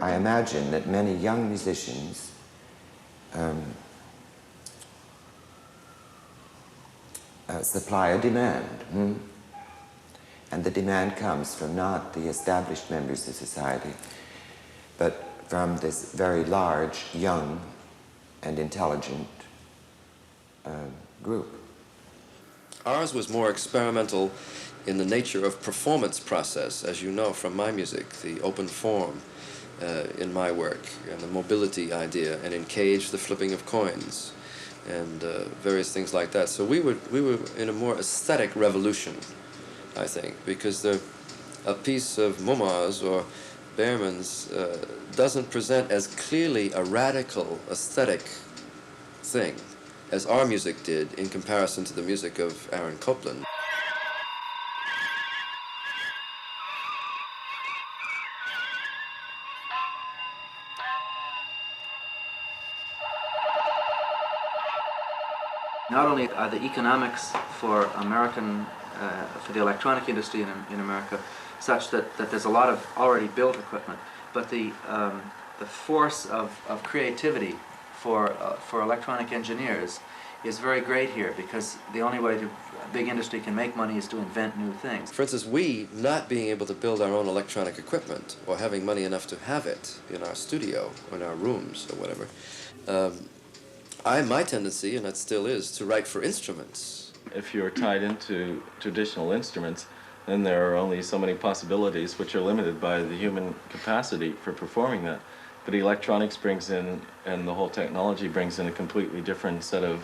I imagine that many young musicians supply a demand. And the demand comes from not the established members of society, but from this very large, young, and intelligent group. Ours was more experimental in the nature of performance process, as you know from my music, the open form in my work, and the mobility idea, and in Cage, the flipping of coins, and various things like that. So we were in a more aesthetic revolution, I think, because a piece of Mumma's or Behrman's doesn't present as clearly a radical aesthetic thing as our music did in comparison to the music of Aaron Copland. Not only are the economics for for the electronic industry in America such that there's a lot of already built equipment, but the force of creativity for electronic engineers is very great here, because the only way big industry can make money is to invent new things. For instance, we not being able to build our own electronic equipment or having money enough to have it in our studio or in our rooms or whatever, my tendency, and it still is, to write for instruments. If you're tied into traditional instruments, then there are only so many possibilities which are limited by the human capacity for performing that. But electronics brings in, and the whole technology brings in a completely different set of,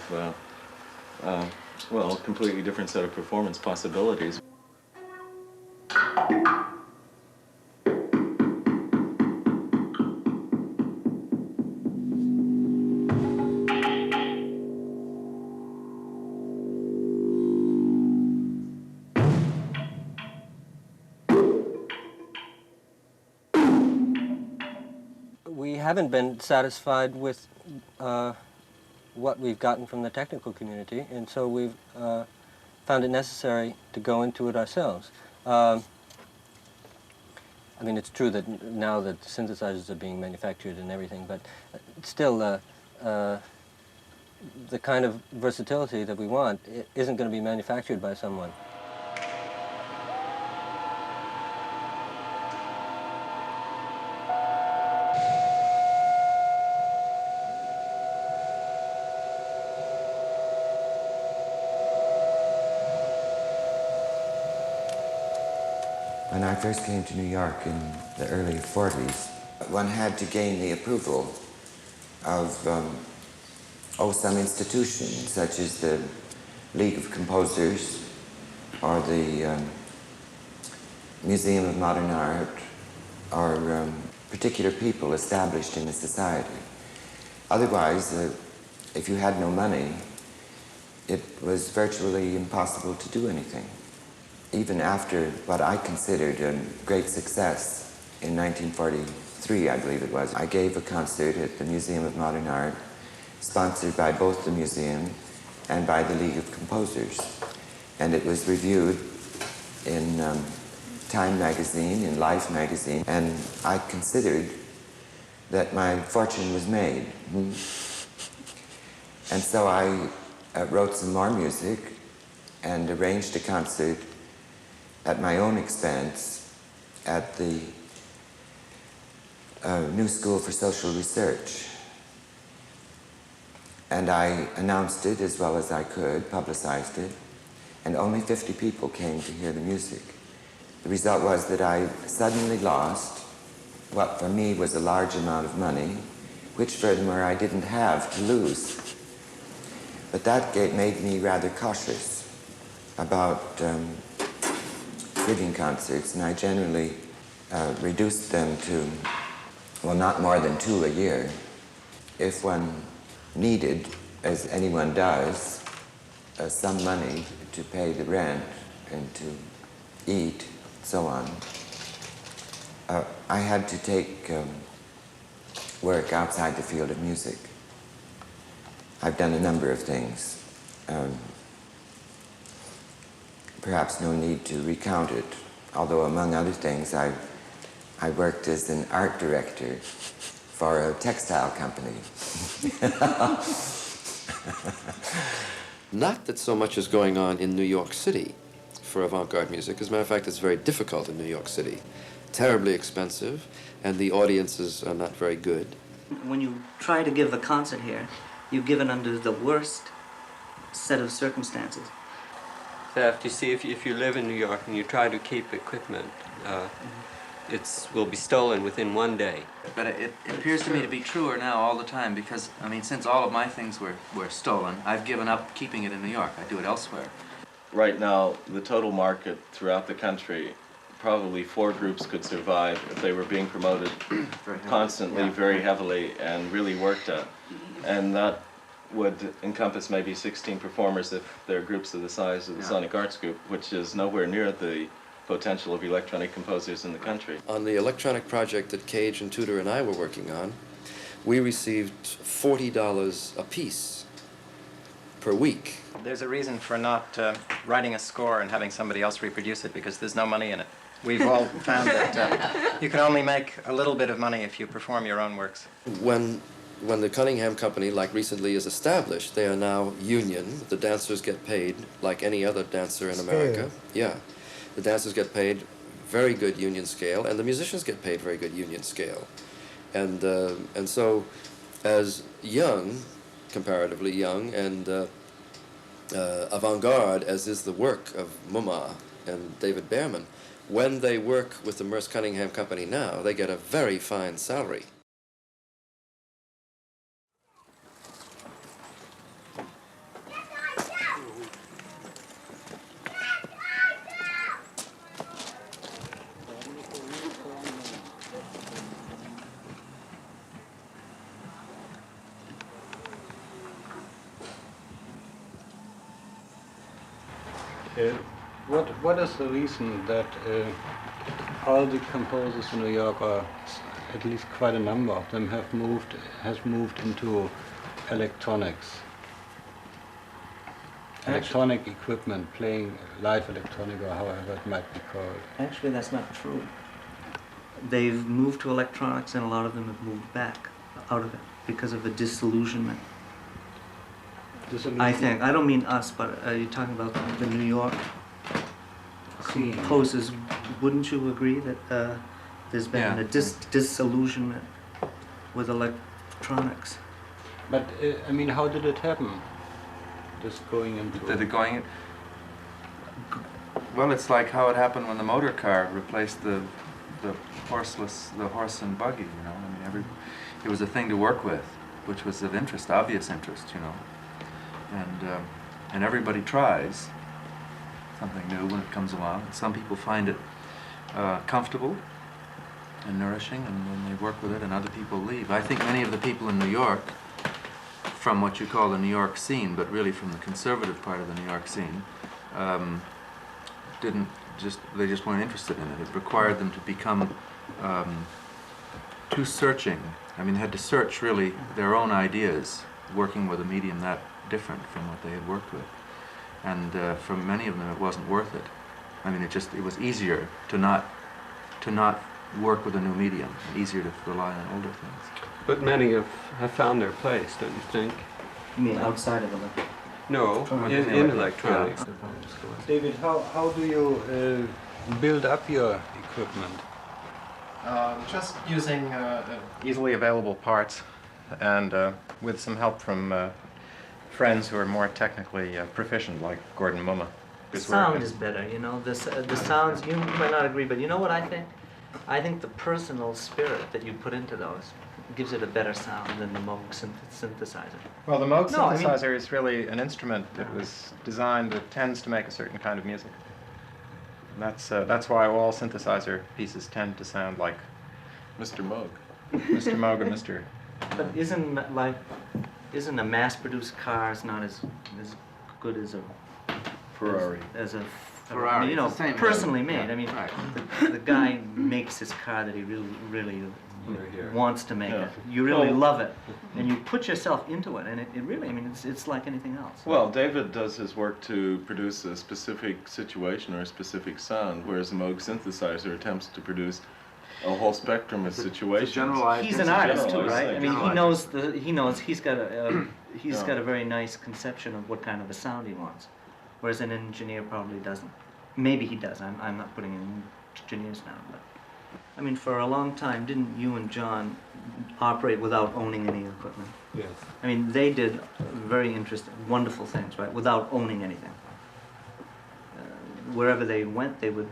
completely different set of performance possibilities. We haven't been satisfied with what we've gotten from the technical community, and so we've found it necessary to go into it ourselves. I mean, it's true that now that synthesizers are being manufactured and everything, but still the kind of versatility that we want isn't going to be manufactured by someone. When I first came to New York in the early 40s, one had to gain the approval of some institution, such as the League of Composers or the Museum of Modern Art, or particular people established in the society. Otherwise, if you had no money, it was virtually impossible to do anything. Even after what I considered a great success in 1943, I believe it was, I gave a concert at the Museum of Modern Art, sponsored by both the museum and by the League of Composers. And it was reviewed in Time magazine, in Life magazine, and I considered that my fortune was made. And so I wrote some more music and arranged a concert at my own expense at the New School for Social Research. And I announced it as well as I could, publicized it, and only 50 people came to hear the music. The result was that I suddenly lost what for me was a large amount of money, which furthermore I didn't have to lose. But that made me rather cautious about giving concerts, and I generally reduced them to, well, not more than 2 a year. If one needed, as anyone does, some money to pay the rent and to eat, so on, I had to take work outside the field of music. I've done a number of things. Perhaps no need to recount it, although among other things I I worked as an art director for a textile company. Not that so much is going on in New York City for avant-garde music. As a matter of fact, it's very difficult in New York City. Terribly expensive, and the audiences are not very good. When you try to give a concert here, you give it under the worst set of circumstances. Theft. You see, if you live in New York and you try to keep equipment, it will be stolen within one day. But it appears to me to be truer now all the time because, I mean, since all of my things were stolen, I've given up keeping it in New York. I do it elsewhere. Right now, the total market throughout the country, probably 4 groups could survive if they were being promoted constantly, very heavily, and really worked at. And that would encompass maybe 16 performers if they're groups of the size of the Sonic Arts Group, which is nowhere near the potential of electronic composers in the country. On the electronic project that Cage and Tudor and I were working on, we received $40 a piece per week. There's a reason for not writing a score and having somebody else reproduce it, because there's no money in it. We've all found that you can only make a little bit of money if you perform your own works. When the Cunningham Company, like recently, is established, they are now union. The dancers get paid like any other dancer in America. Yeah. The dancers get paid very good union scale, and the musicians get paid very good union scale. And so, as young, comparatively young, and avant-garde as is the work of Mumma and David Behrman, when they work with the Merce Cunningham Company now, they get a very fine salary. What is the reason that all the composers in New York, or at least quite a number of them, has moved into electronics? Electronic equipment, playing live electronic, or however it might be called. Actually, that's not true. They've moved to electronics, and a lot of them have moved back out of it because of a disillusionment. I think. I don't mean us, but are you talking about the New York composers? Wouldn't you agree that there's been a disillusionment with electronics? But, I mean, how did it happen? Just going into... Did it going in? Well, it's like how it happened when the motor car replaced the horse and buggy, you know. I mean, it was a thing to work with, which was of interest, obvious interest, you know. And everybody tries something new when it comes along. Some people find it comfortable and nourishing, and then they work with it, and other people leave. I think many of the people in New York, from what you call the New York scene, but really from the conservative part of the New York scene, they just weren't interested in it. It required them to become too searching. I mean, they had to search really their own ideas, working with a medium that different from what they had worked with, and for many of them it wasn't worth it. I mean, it was easier to not work with a new medium, and easier to rely on older things. But many have found their place, don't you think? You mean outside of electronics? No, in electronics. David, how do you build up your equipment? Just using easily available parts, and with some help from friends who are more technically proficient, like Gordon Mumma. The sound is better, you know. The sounds, you might not agree, but you know what I think? I think the personal spirit that you put into those gives it a better sound than the Moog synthesizer. Well, the Moog synthesizer is really an instrument that was designed that tends to make a certain kind of music. And that's why all synthesizer pieces tend to sound like Mr. Moog. Mr. Moog or Mr. But isn't a mass-produced car is not as good as a Ferrari. As a Ferrari, you know, it's the same personally thing. made. Yeah, I mean, right. the guy makes his car that he really wants to make Yeah. it. You really Well, love it, and you put yourself into it, and it really, I mean, it's like anything else. Well, David does his work to produce a specific situation or a specific sound, whereas a Moog synthesizer attempts to produce a whole spectrum of situations. generalized He's an insight. artist too, right? I mean, he Generalized. knows he's got a Yeah. got a very nice conception of what kind of a sound he wants, whereas an engineer probably doesn't. Maybe he does. I'm not putting in engineers now, but I mean, for a long time, didn't you and John operate without owning any equipment? Yes. I mean, they did very interesting, wonderful things, right? Without owning anything. Wherever they went, they would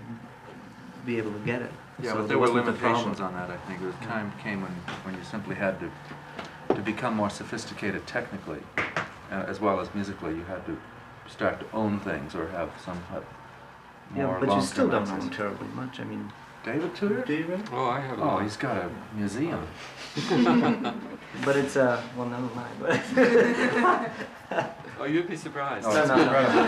be able to get it. Yeah, So but there were wasn't a limitations problem. on that, I think. There was a time came when you simply had to become more sophisticated technically, as well as musically. You had to start to own things or have somewhat more Yeah, but you long-term still don't access. own terribly much. I mean, David Tudor? do you really? Oh, I have a Oh, lot. he's got a museum. But it's well, never mind. Oh, you'd be surprised. Oh, No, it's no, no. incredible.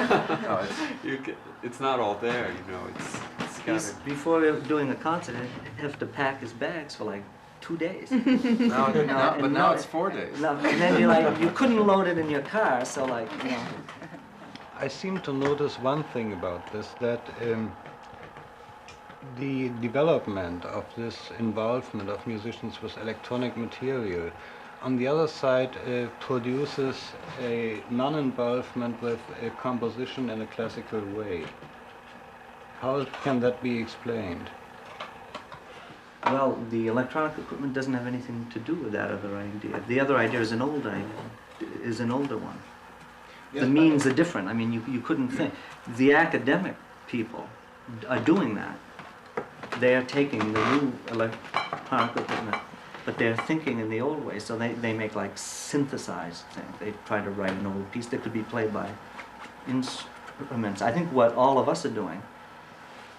No, it's, It's not all there, you know. It's He's, scattered. before doing a concert, he'd have to pack his bags for like 2 days. now, but but now it's 4 days. And then you couldn't load it in your car, so like, you know. I seem to notice one thing about this, that the development of this involvement of musicians with electronic material, on the other side, produces a non-involvement with a composition in a classical way. How can that be explained? Well, the electronic equipment doesn't have anything to do with that other idea. The other idea is an older one. The means are different. I mean, you couldn't think. The academic people are doing that. They are taking the new electronic equipment, but they're thinking in the old way. So they make like synthesized things. They try to write an old piece that could be played by instruments. I think what all of us are doing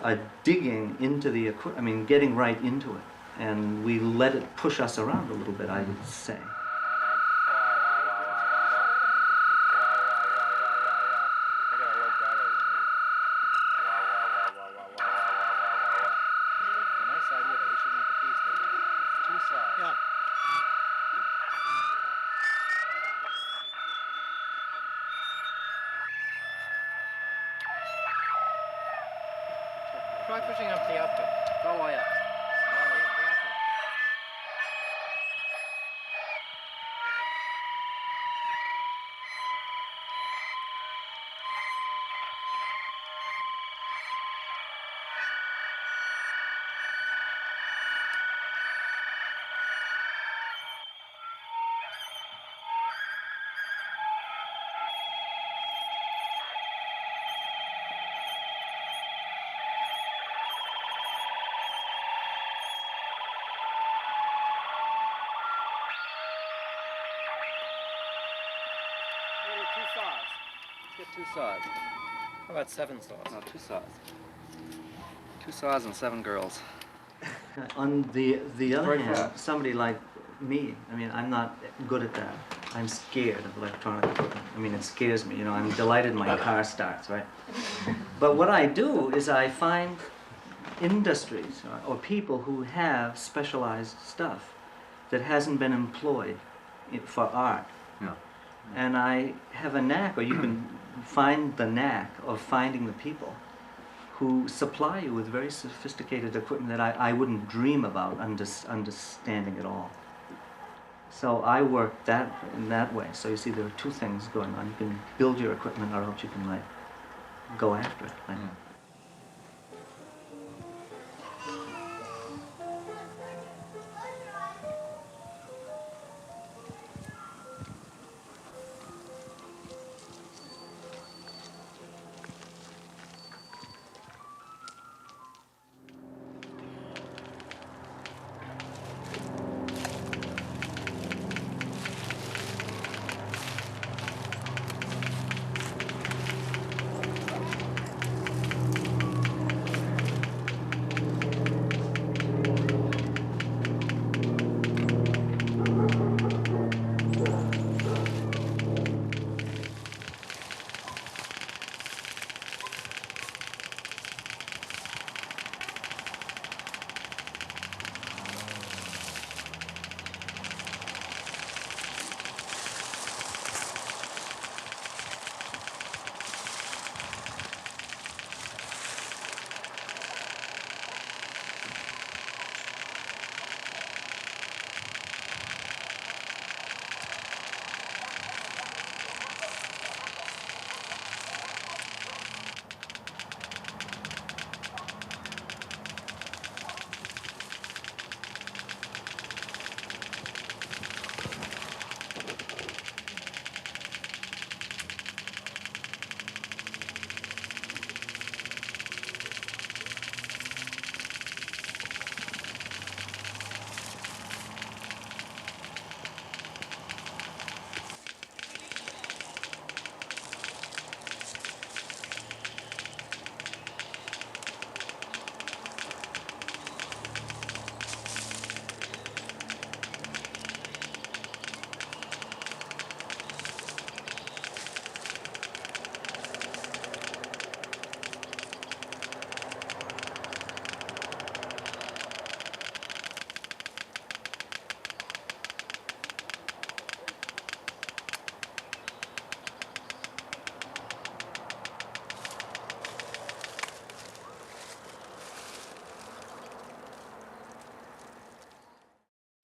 are digging into the equipment, I mean, getting right into it. And we let it push us around a little bit, I would say. Try pushing up the output. Go all the way up. Two saws. Let's get 2 saws. How about 7 saws? No, 2 saws. 2 saws and 7 girls. On the other Very hand, fast. somebody like me, I mean, I'm not good at that. I'm scared of electronic equipment. I mean, it scares me. You know, I'm delighted my car starts, right? But what I do is I find industries or people who have specialized stuff that hasn't been employed for art. Yeah. And I have a knack, or you can find the knack of finding the people who supply you with very sophisticated equipment that I wouldn't dream about understanding at all. So I work in that way. So you see, there are 2 things going on. You can build your equipment, or else you can like go after it. Like,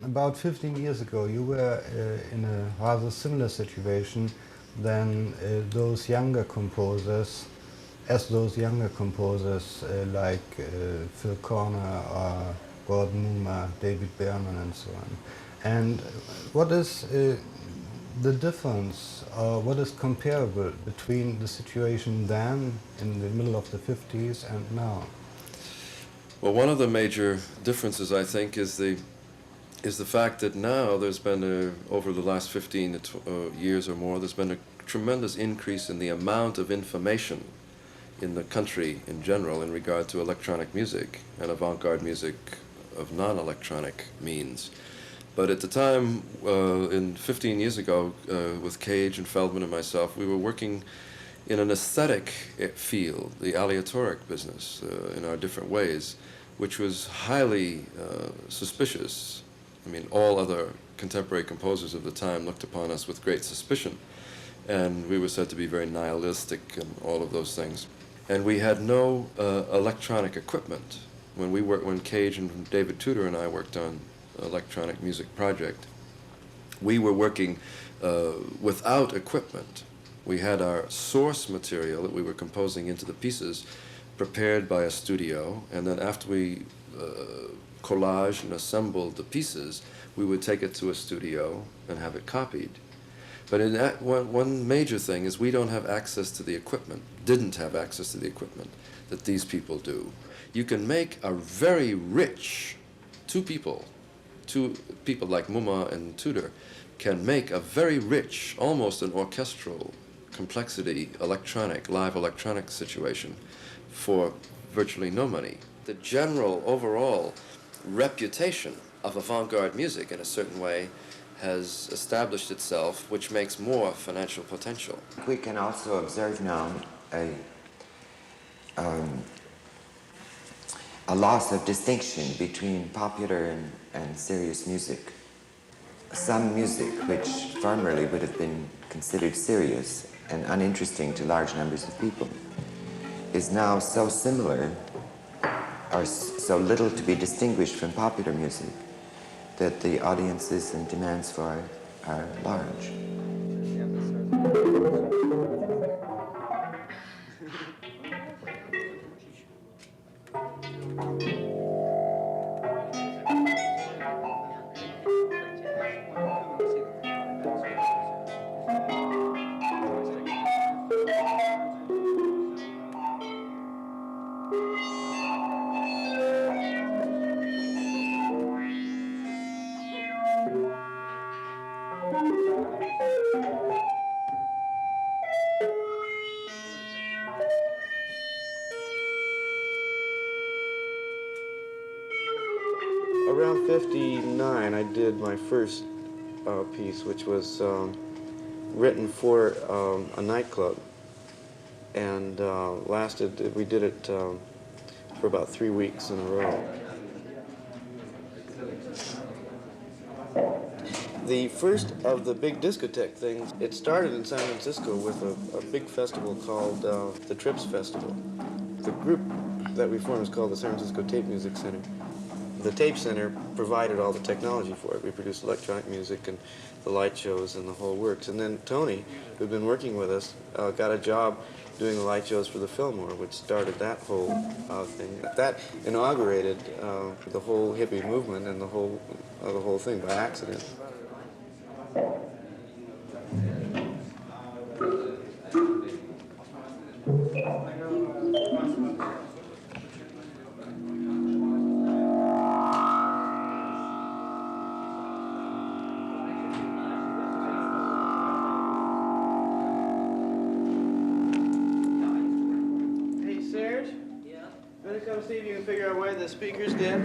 About 15 years ago, you were in a rather similar situation than those younger composers, like Phil Corner or Gordon Mumma, David Behrman and so on. And what is the difference, or what is comparable between the situation then, in the middle of the 50s, and now? Well, one of the major differences, I think, is the fact that now there's been, over the last 15 years or more, there's been a tremendous increase in the amount of information in the country in general in regard to electronic music and avant-garde music of non-electronic means. But at the time, 15 years ago, with Cage and Feldman and myself, we were working in an aesthetic field, the aleatoric business, in our different ways, which was highly suspicious. I mean, all other contemporary composers of the time looked upon us with great suspicion, and we were said to be very nihilistic and all of those things. And we had no electronic equipment. When Cage and David Tudor and I worked on electronic music project, we were working without equipment. We had our source material that we were composing into the pieces prepared by a studio, and then after we collaged and assembled the pieces, we would take it to a studio and have it copied. But in that, one major thing is we don't have access to the equipment, didn't have access to the equipment that these people do. You can make a very rich, two people like Mumma and Tudor can make a very rich, almost an orchestral complexity, live electronic situation for virtually no money. The general overall reputation of avant-garde music in a certain way has established itself, which makes more financial potential. We can also observe now a loss of distinction between popular and serious music. Some music, which formerly would have been considered serious and uninteresting to large numbers of people, is now so similar or so little to be distinguished from popular music that the audiences and demands for it are large. Around 59, I did my first piece, which was written for a nightclub, and we did it for about 3 weeks in a row. The first of the big discotheque things, it started in San Francisco with a big festival called the Trips Festival. The group that we formed is called the San Francisco Tape Music Center. The Tape Center provided all the technology for it. We produced electronic music and the light shows and the whole works. And then Tony, who'd been working with us, got a job doing the light shows for the Fillmore, which started that whole thing. That inaugurated the whole hippie movement and the whole thing by accident. See if you can figure out why the speaker's dead.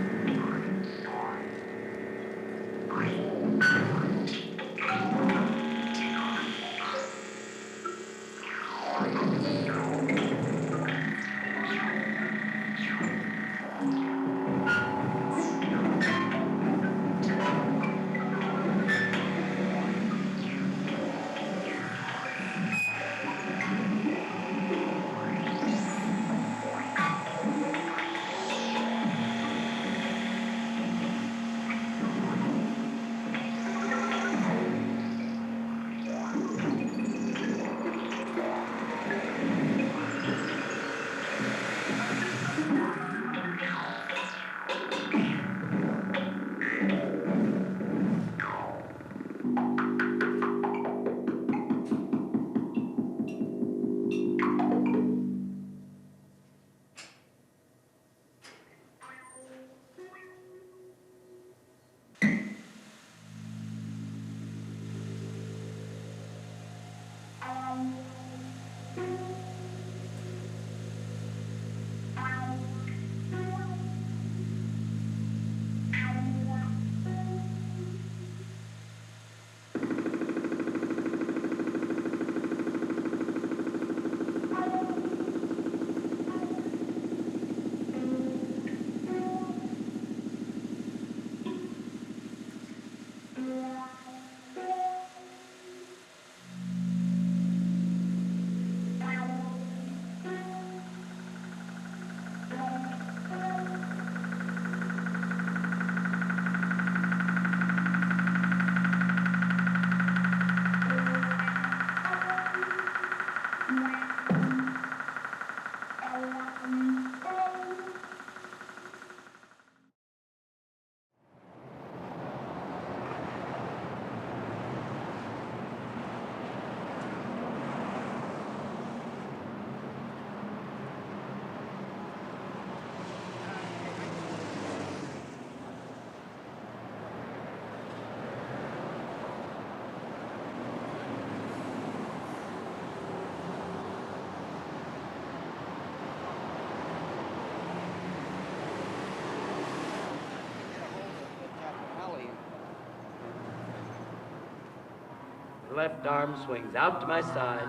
left arm swings out to my side,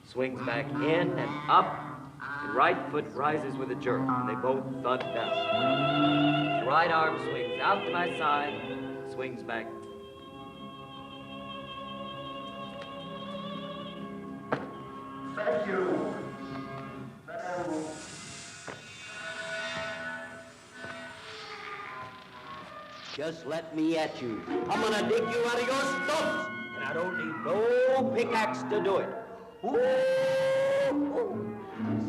swings back in and up, and right foot rises with a jerk, and they both thud down. The right arm swings out to my side, swings back. Thank you. Just let me at you. I'm gonna dig you out of your stumps, and I don't need no pickaxe to do it. Ooh.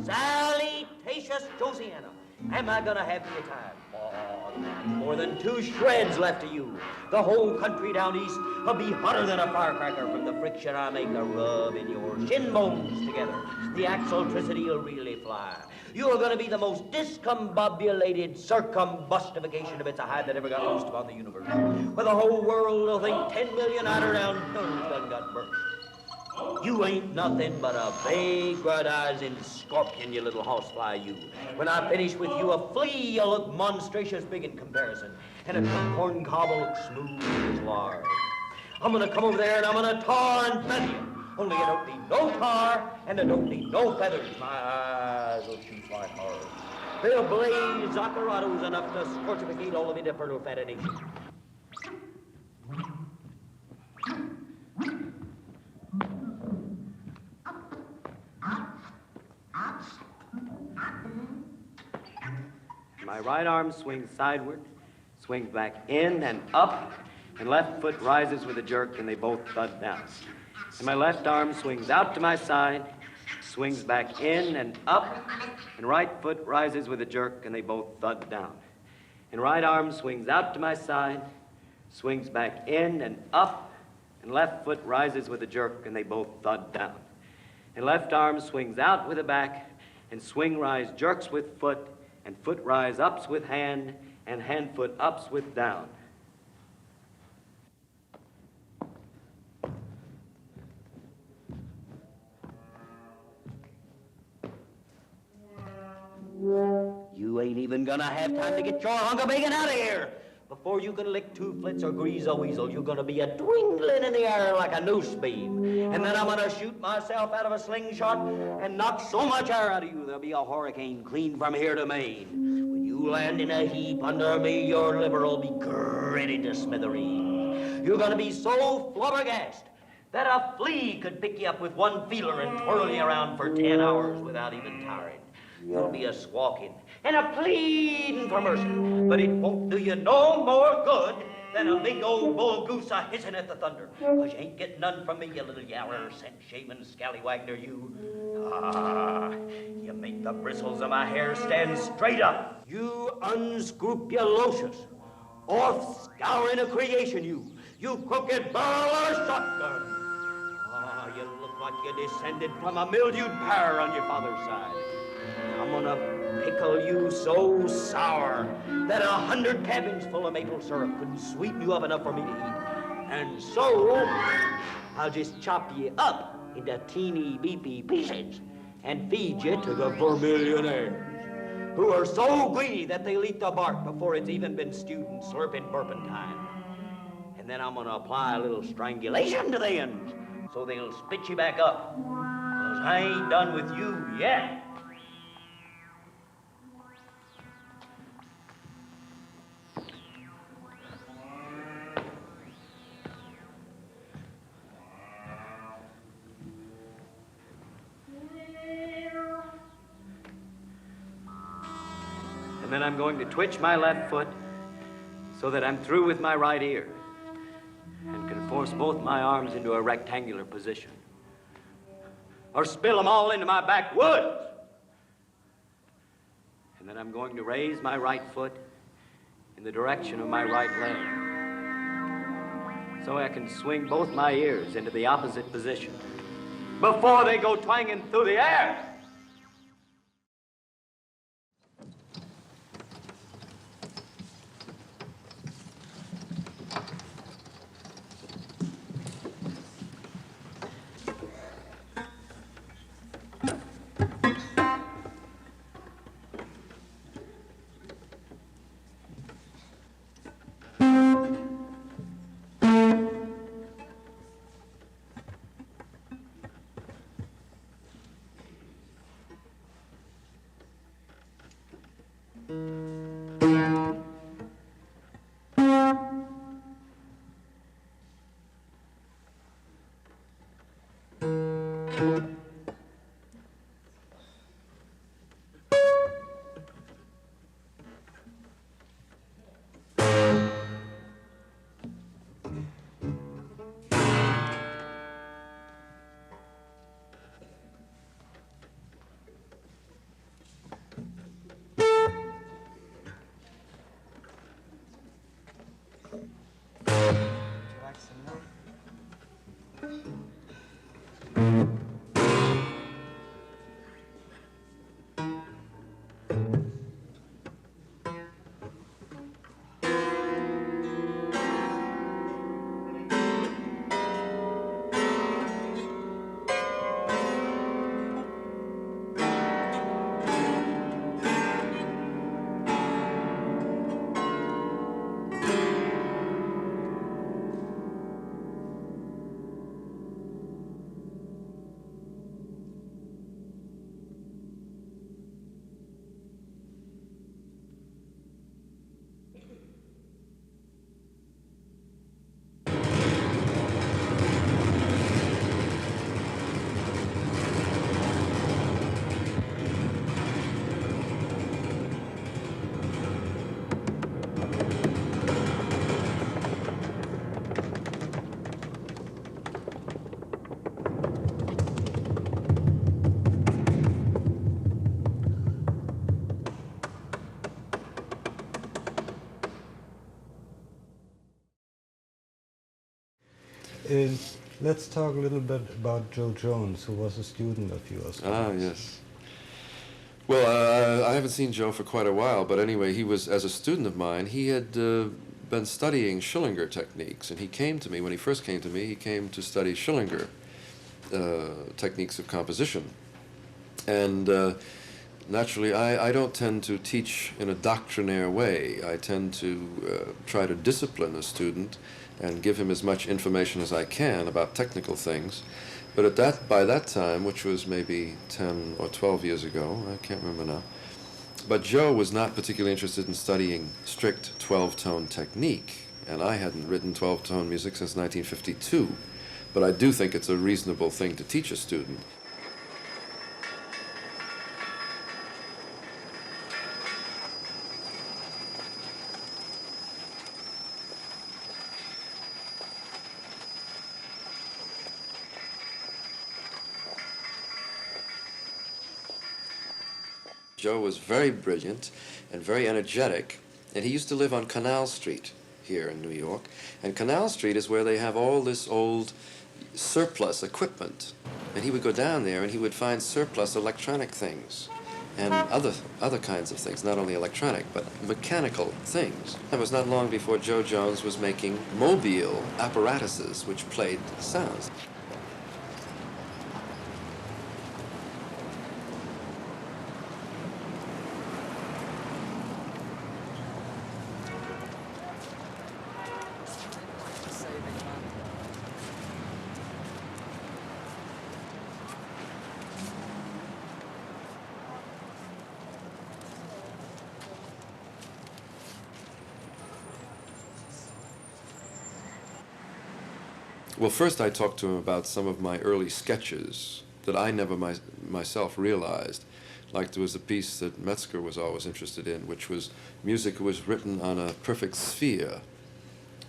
Salutacious Josiana. Am I gonna have you a time? Oh, more than 2 shreds left of you. The whole country down east will be hotter than a firecracker from the friction I make to rub in your shin bones together. The axletricity will really fly. You're gonna be the most discombobulated circumbustification of its a hide that ever got loosed upon the universe. Where the whole world will think 10 million outer down nose done got burst. You ain't nothing but a big, red-eyed scorpion, you little horsefly, you. When I finish with you, a flea, you'll look monstrous big in comparison, and a corn cob will look smooth as lard. I'm gonna come over there and I'm gonna tar and feather you. Only I don't need no tar, and I don't need no feathers. My eyes will shoot like hard. They'll blaze zacarados enough to scorchificate all of it fertile fatination. My right arm swings sideward, swings back in and up, and left foot rises with a jerk, and they both thud down. And my left arm swings out to my side, swings back in and up, and right foot rises with a jerk, and they both thud down. And right arm swings out to my side, swings back in and up, and left foot rises with a jerk, and they both thud down. And left arm swings out with a back, and swing rise jerks with foot, and foot rise ups with hand, and hand foot ups with down. You ain't even gonna have time to get your hunk of bacon out of here. Before you can lick 2 flits or grease a weasel, you're gonna be a dwindling in the air like a noose beam. And then I'm gonna shoot myself out of a slingshot and knock so much air out of you, there'll be a hurricane clean from here to Maine. When you land in a heap under me, your liver will be gritted to smithereens. You're gonna be so flabbergasted that a flea could pick you up with one feeler and twirl you around for 10 hours without even tiring. You'll be a squawking and a pleading for mercy, but it won't do you no more good than a big old bull goose a hissing at the thunder. 'Cause you ain't getting none from me, you little yaller, scent-shaving scallywagner, you. Ah, you make the bristles of my hair stand straight up. You unscrupulous, off-scouring of creation, you. You crooked barrel or shotgun. Ah, you look like you descended from a mildewed pear on your father's side. I'm gonna pickle you so sour that 100 cabins full of maple syrup couldn't sweeten you up enough for me to eat. And so, I'll just chop you up into teeny beepy pieces and feed you to the vermillionaires, who are so greedy that they'll eat the bark before it's even been stewed and slurp in turpentine. And then I'm gonna apply a little strangulation to the ends, so they'll spit you back up. 'Cause I ain't done with you yet. And then I'm going to twitch my left foot so that I'm through with my right ear and can force both my arms into a rectangular position. Or spill them all into my backwoods. And then I'm going to raise my right foot in the direction of my right leg so I can swing both my ears into the opposite position before they go twanging through the air. Let's talk a little bit about Joe Jones, who was a student of yours. Ah, yes. Well, I haven't seen Joe for quite a while, but anyway, he was, as a student of mine, he had been studying Schillinger techniques, and he came to me, when he first came to me, he came to study Schillinger techniques of composition. And naturally, I don't tend to teach in a doctrinaire way. I tend to try to discipline a student and give him as much information as I can about technical things. But by that time, which was maybe 10 or 12 years ago, I can't remember now, but Joe was not particularly interested in studying strict 12-tone technique, and I hadn't written 12-tone music since 1952. But I do think it's a reasonable thing to teach a student. Joe was very brilliant and very energetic, and he used to live on Canal Street here in New York. And Canal Street is where they have all this old surplus equipment. And he would go down there and he would find surplus electronic things and other kinds of things, not only electronic, but mechanical things. It was not long before Joe Jones was making mobile apparatuses which played sounds. Well, first I talked to him about some of my early sketches that I never myself realized. Like there was a piece that Metzger was always interested in, which was music was written on a perfect sphere,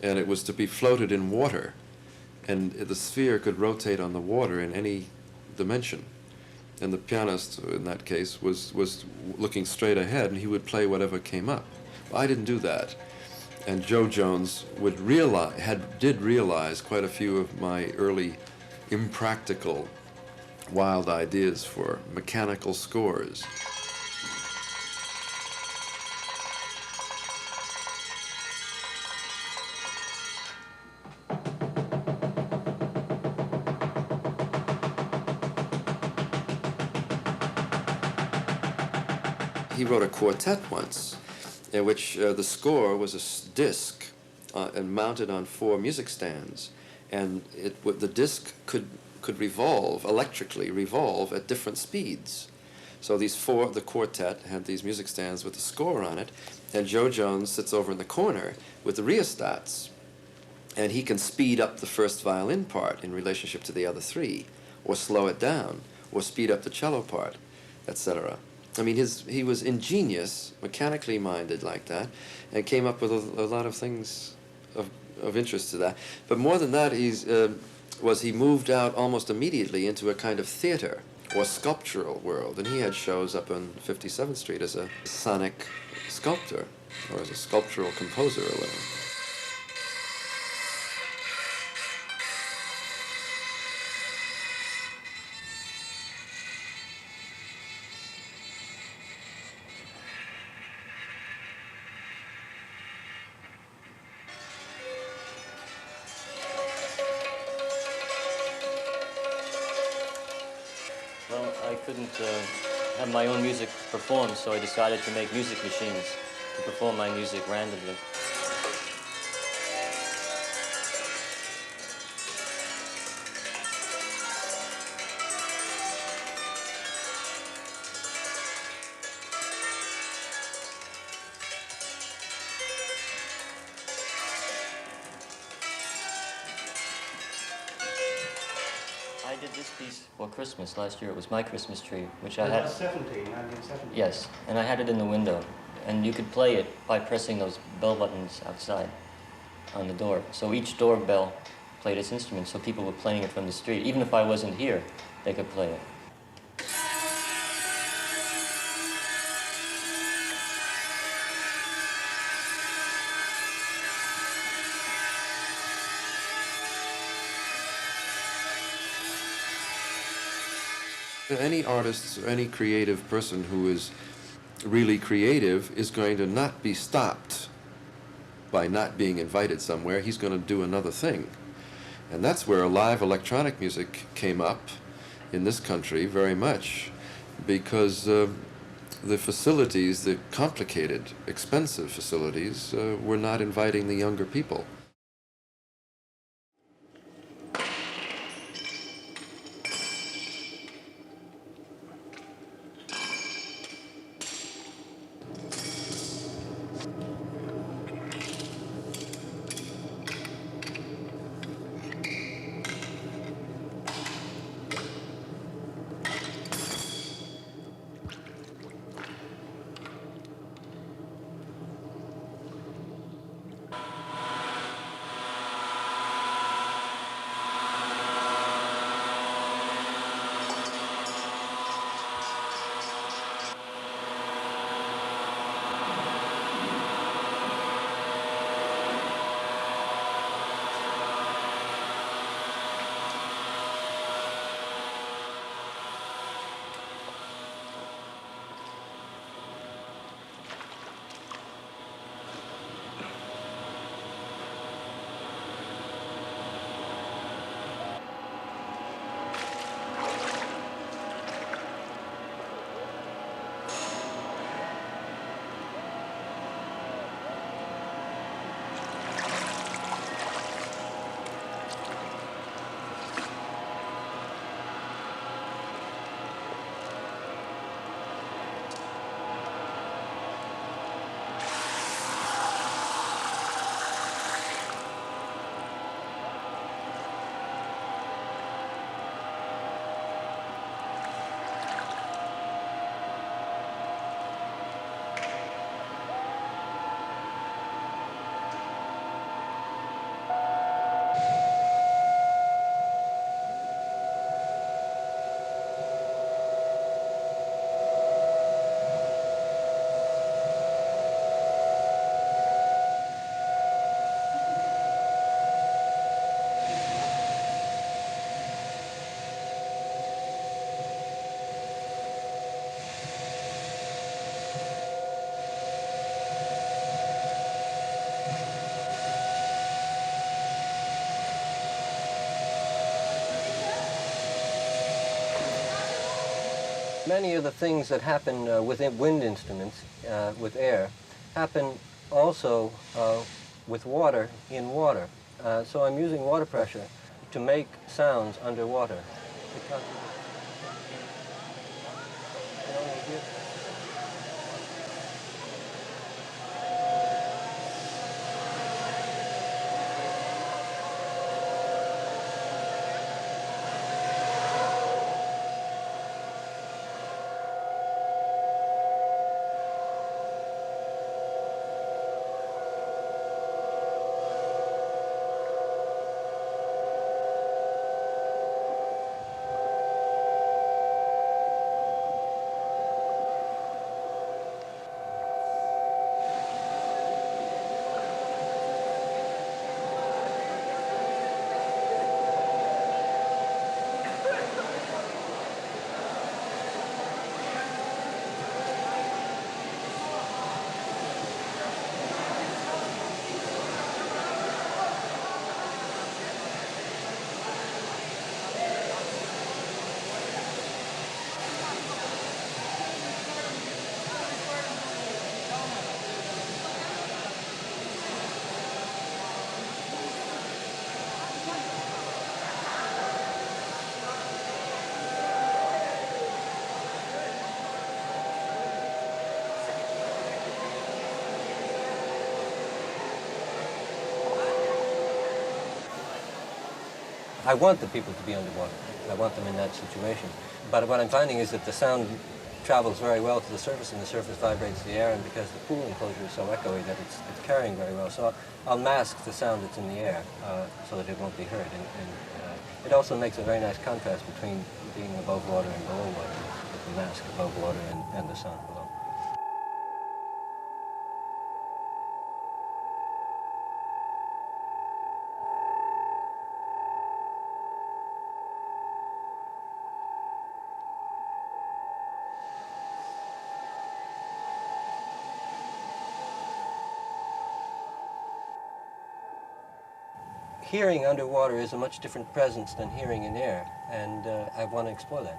and it was to be floated in water, and the sphere could rotate on the water in any dimension. And the pianist, in that case, was looking straight ahead, and he would play whatever came up. Well, I didn't do that. And Joe Jones did realize quite a few of my early impractical, wild ideas for mechanical scores. He wrote a quartet once, in which the score was a disc and mounted on 4 music stands, and the disc could electrically revolve at different speeds. So the quartet had these music stands with the score on it, and Joe Jones sits over in the corner with the rheostats, and he can speed up the first violin part in relationship to the other 3, or slow it down, or speed up the cello part, etc. I mean, he was ingenious, mechanically minded like that, and came up with a lot of things of interest to that. But more than that, he moved out almost immediately into a kind of theater or sculptural world, and he had shows up on 57th Street as a sonic sculptor, or as a sculptural composer or whatever. Well, I couldn't have my own music performed, so I decided to make music machines to perform my music randomly. I did this piece for Christmas last year. It was my Christmas tree, which I had. 1970. Yes, and I had it in the window, and you could play it by pressing those bell buttons outside on the door. So each doorbell played its instrument, so people were playing it from the street. Even if I wasn't here, they could play it. Any artist or any creative person who is really creative is going to not be stopped by not being invited somewhere. He's going to do another thing. And that's where live electronic music came up in this country very much, because the facilities, the complicated, expensive facilities, were not inviting the younger people. Many of the things that happen with wind instruments, with air, happen also with water in water. So I'm using water pressure to make sounds underwater. Because you can only hear. I want the people to be underwater. I want them in that situation. But what I'm finding is that the sound travels very well to the surface, and the surface vibrates the air, and because the pool enclosure is so echoey that it's carrying very well. So I'll mask the sound that's in the air so that it won't be heard. And it also makes a very nice contrast between being above water and below water, with the mask above water and the sound below. Hearing underwater is a much different presence than hearing in air, and I want to explore that.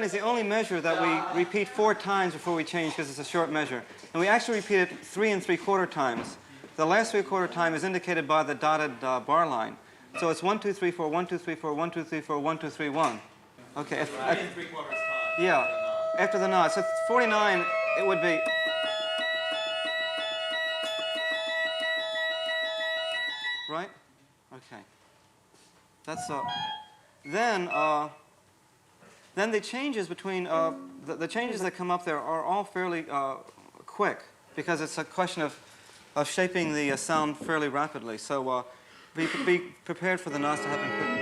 Is the only measure that we repeat 4 times before we change because it's a short measure. And we actually repeat it 3 3/4 times. The last 3/4 time is indicated by the dotted bar line. So it's 1, 2, 3, 4, 1, 2, 3, 4, 1, 2, 3, 4, 1, 2, 3, 1. Okay. 3 3/4 time. Yeah. After the nod. So 49, it would be. Right? Okay. That's then the changes between the changes that come up there are all fairly quick because it's a question of shaping the sound fairly rapidly. So be prepared for the NOS to happen quickly.